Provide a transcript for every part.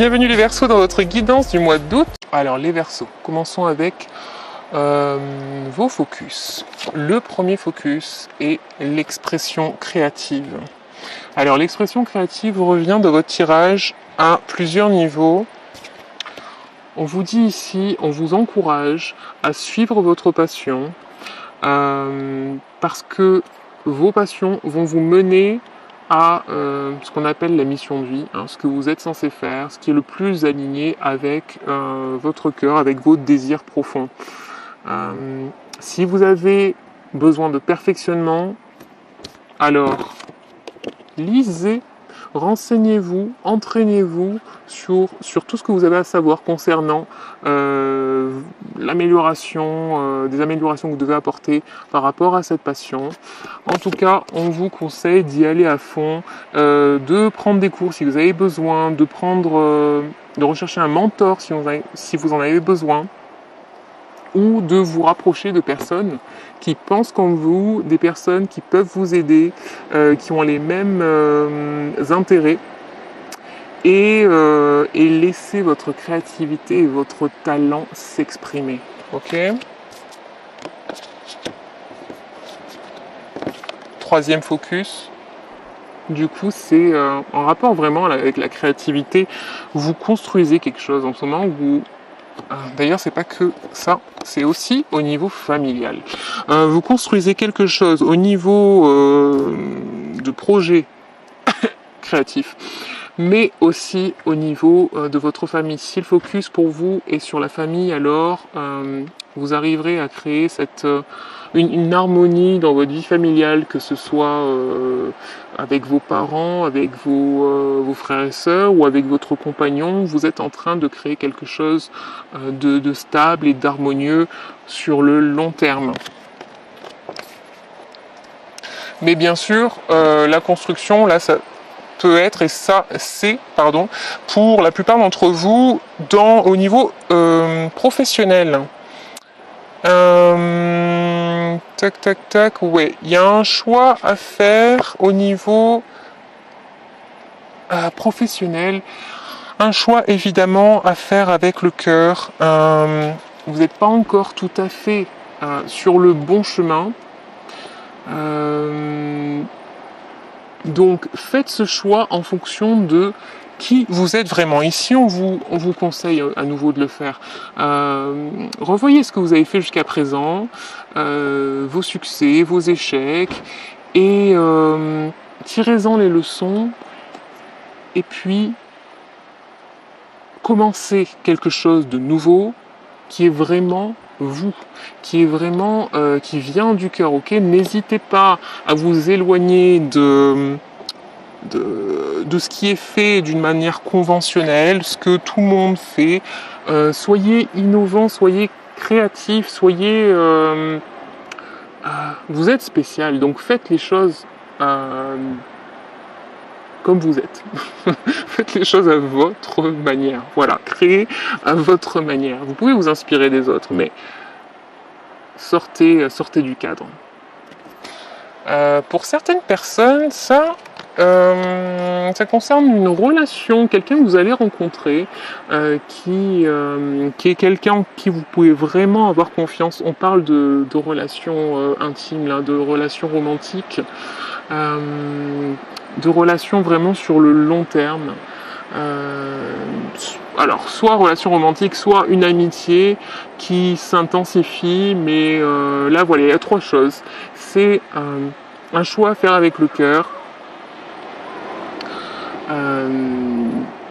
Bienvenue les Verseaux dans votre guidance du mois d'août. Alors les Verseaux, commençons avec vos focus. Le premier focus est l'expression créative. Alors l'expression créative revient de votre tirage à plusieurs niveaux. On vous dit ici, on vous encourage à suivre votre passion parce que vos passions vont vous mener à ce qu'on appelle la mission de vie, ce que vous êtes censé faire, ce qui est le plus aligné avec votre cœur, avec vos désirs profonds. Si vous avez besoin de perfectionnement, alors lisez, renseignez-vous, entraînez-vous sur tout ce que vous avez à savoir concernant l'amélioration, des améliorations que vous devez apporter par rapport à cette passion. En tout cas, on vous conseille d'y aller à fond, de prendre des cours si vous avez besoin, de rechercher un mentor si vous en avez besoin, ou de vous rapprocher de personnes qui pensent comme vous, des personnes qui peuvent vous aider, qui ont les mêmes intérêts, et laisser votre créativité et votre talent s'exprimer. Ok ? Troisième focus, du coup, c'est en rapport vraiment avec la créativité. Vous construisez quelque chose en ce moment, d'ailleurs, c'est pas que ça, c'est aussi au niveau familial. Vous construisez quelque chose au niveau de projet créatif, mais aussi au niveau de votre famille. Si le focus pour vous est sur la famille, alors vous arriverez à créer une harmonie dans votre vie familiale, que ce soit avec vos parents, avec vos frères et sœurs ou avec votre compagnon. Vous êtes en train de créer quelque chose de stable et d'harmonieux sur le long terme. Mais bien sûr, la construction, là, ça peut être, et ça c'est, pour la plupart d'entre vous, au niveau professionnel. Ouais, il y a un choix à faire au niveau professionnel, un choix évidemment à faire avec le cœur. Vous n'êtes pas encore tout à fait sur le bon chemin. Donc faites ce choix en fonction de qui vous êtes vraiment. Ici, on vous conseille à nouveau de le faire. Revoyez ce que vous avez fait jusqu'à présent, vos succès, vos échecs, et tirez-en les leçons, et puis commencez quelque chose de nouveau qui est vraiment vous, qui vient du cœur. Ok, n'hésitez pas à vous éloigner de ce qui est fait d'une manière conventionnelle, ce que tout le monde fait. Soyez innovants, soyez créatifs, vous êtes spécial, donc faites les choses comme vous êtes. Faites les choses à votre manière. Voilà, créez à votre manière. Vous pouvez vous inspirer des autres, mais sortez du cadre. Pour certaines personnes, ça concerne une relation, quelqu'un que vous allez rencontrer, qui est quelqu'un en qui vous pouvez vraiment avoir confiance. On parle de relations intimes, là, de relations romantiques, de relations vraiment sur le long terme. Alors, soit relation romantique, soit une amitié qui s'intensifie, mais là, voilà, il y a trois choses. C'est un choix à faire avec le cœur,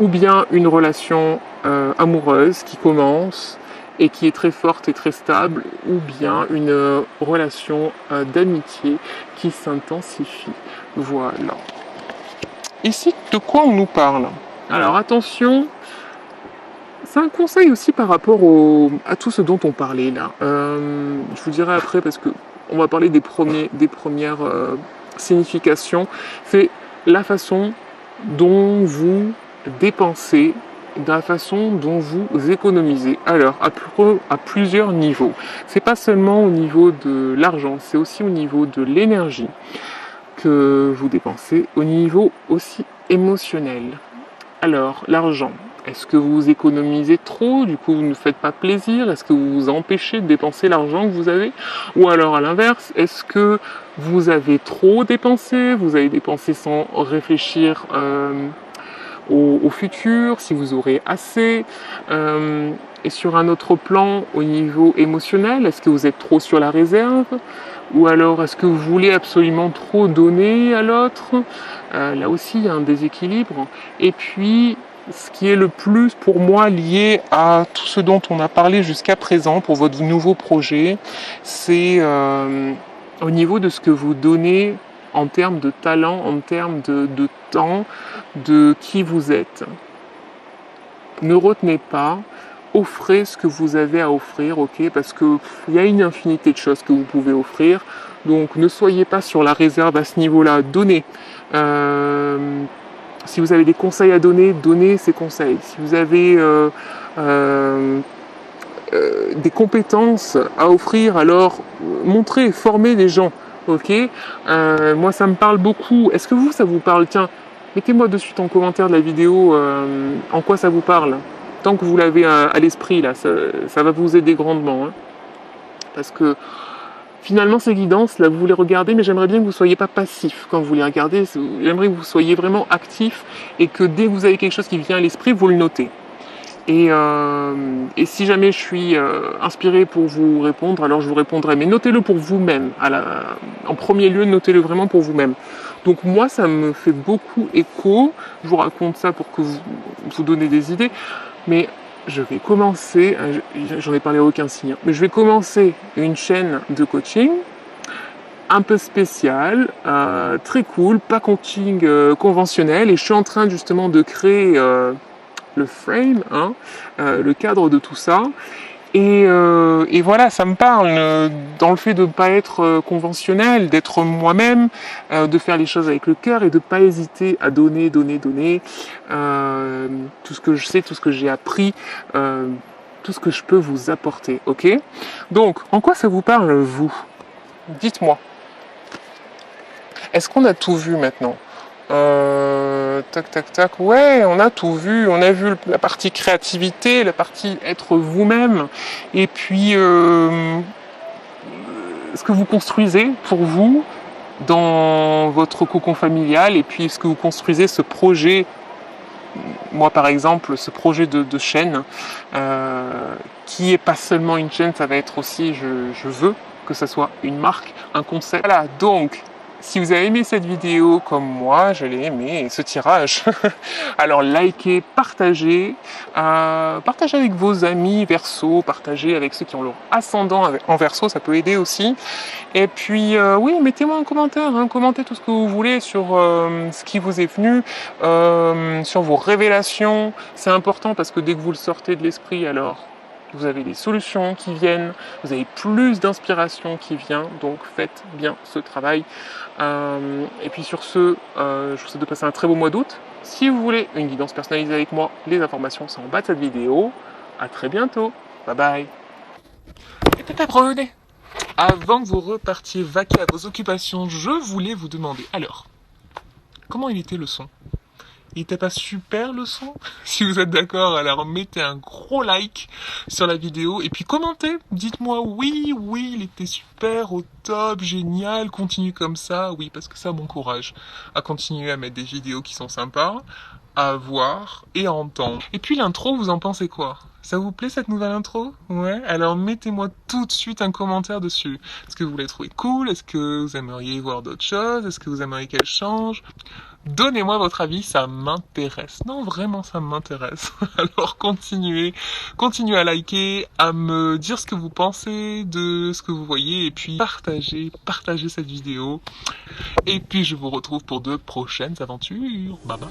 ou bien une relation amoureuse qui commence et qui est très forte et très stable, ou bien une relation d'amitié qui s'intensifie. Voilà. Ici, de quoi on nous parle ? Alors attention, c'est un conseil aussi par rapport à tout ce dont on parlait là. Je vous dirai après, parce que on va parler des premières significations. C'est la façon dont vous dépensez, de la façon dont vous économisez. Alors, à plusieurs niveaux. C'est pas seulement au niveau de l'argent, c'est aussi au niveau de l'énergie que vous dépensez, au niveau aussi émotionnel. Alors, l'argent. Est-ce que vous économisez trop, du coup vous ne faites pas plaisir? Est-ce que vous vous empêchez de dépenser l'argent que vous avez? Ou alors à l'inverse, est-ce que vous avez trop dépensé? Vous avez dépensé sans réfléchir au futur, si vous aurez assez. Et sur un autre plan, au niveau émotionnel, est-ce que vous êtes trop sur la réserve? Ou alors est-ce que vous voulez absolument trop donner à l'autre? Là aussi, il y a un déséquilibre. Et puis, ce qui est le plus pour moi lié à tout ce dont on a parlé jusqu'à présent pour votre nouveau projet, c'est au niveau de ce que vous donnez en termes de talent, en termes de temps, de qui vous êtes. Ne retenez pas, offrez ce que vous avez à offrir, ok, parce qu'il y a une infinité de choses que vous pouvez offrir, donc ne soyez pas sur la réserve à ce niveau-là, donnez. Si vous avez des conseils à donner, donnez ces conseils. Si vous avez des compétences à offrir, alors montrez, formez des gens. Ok, moi ça me parle beaucoup. Est-ce que vous, ça vous parle? Tiens, mettez-moi de suite en commentaire de la vidéo en quoi ça vous parle. Tant que vous l'avez à l'esprit, là, ça va vous aider grandement. Hein. Parce que finalement, ces guidances, là, vous les regardez, mais j'aimerais bien que vous ne soyez pas passif quand vous les regardez. J'aimerais que vous soyez vraiment actif et que dès que vous avez quelque chose qui vient à l'esprit, vous le notez. Et si jamais je suis inspiré pour vous répondre, alors je vous répondrai. Mais notez-le pour vous-même. En premier lieu, notez-le vraiment pour vous-même. Donc moi, ça me fait beaucoup écho. Je vous raconte ça pour que vous donnez des idées. Mais je vais commencer, j'en ai parlé à aucun signe, mais je vais commencer une chaîne de coaching un peu spéciale, très cool, pas coaching conventionnel. Et je suis en train justement de créer le frame, hein, le cadre de tout ça. Et voilà, ça me parle dans le fait de ne pas être conventionnel, d'être moi-même, de faire les choses avec le cœur et de ne pas hésiter à donner tout ce que je sais, tout ce que j'ai appris, tout ce que je peux vous apporter, ok? Donc, en quoi ça vous parle, vous? Dites-moi. Est-ce qu'on a tout vu maintenant? Tac, ouais, on a tout vu. On a vu la partie créativité, la partie être vous-même, et puis ce que vous construisez pour vous dans votre cocon familial, et puis ce que vous construisez, ce projet. Moi, par exemple, ce projet de chaîne, qui est pas seulement une chaîne, ça va être aussi, je veux que ça soit une marque, un concept. Voilà, donc. Si vous avez aimé cette vidéo comme moi, je l'ai aimé, ce tirage, alors likez, partagez, partagez avec vos amis Verseau, partagez avec ceux qui ont leur ascendant en Verseau, ça peut aider aussi. Et puis oui, mettez-moi en commentaire, hein, commentez tout ce que vous voulez sur ce qui vous est venu, sur vos révélations. C'est important parce que dès que vous le sortez de l'esprit, alors vous avez des solutions qui viennent, vous avez plus d'inspiration qui vient, donc faites bien ce travail. Et puis sur ce, je vous souhaite de passer un très beau mois d'août. Si vous voulez une guidance personnalisée avec moi, les informations sont en bas de cette vidéo. À très bientôt. Bye bye. Et peut-être prenez. Avant que vous repartiez vaquer à vos occupations, je voulais vous demander, alors, comment il était le son? Il était pas super le son? Si vous êtes d'accord, alors mettez un gros like sur la vidéo et puis commentez. Dites-moi oui, il était super, au top, génial, continue comme ça. Oui, parce que ça m'encourage à continuer à mettre des vidéos qui sont sympas, à voir et à entendre. Et puis l'intro, vous en pensez quoi? Ça vous plaît cette nouvelle intro? Ouais? Alors mettez-moi tout de suite un commentaire dessus. Est-ce que vous la trouvez cool? Est-ce que vous aimeriez voir d'autres choses? Est-ce que vous aimeriez qu'elle change? Donnez-moi votre avis, ça m'intéresse. Non, vraiment, ça m'intéresse. Alors continuez à liker, à me dire ce que vous pensez de ce que vous voyez, et puis partagez cette vidéo. Et puis je vous retrouve pour de prochaines aventures. Bye bye.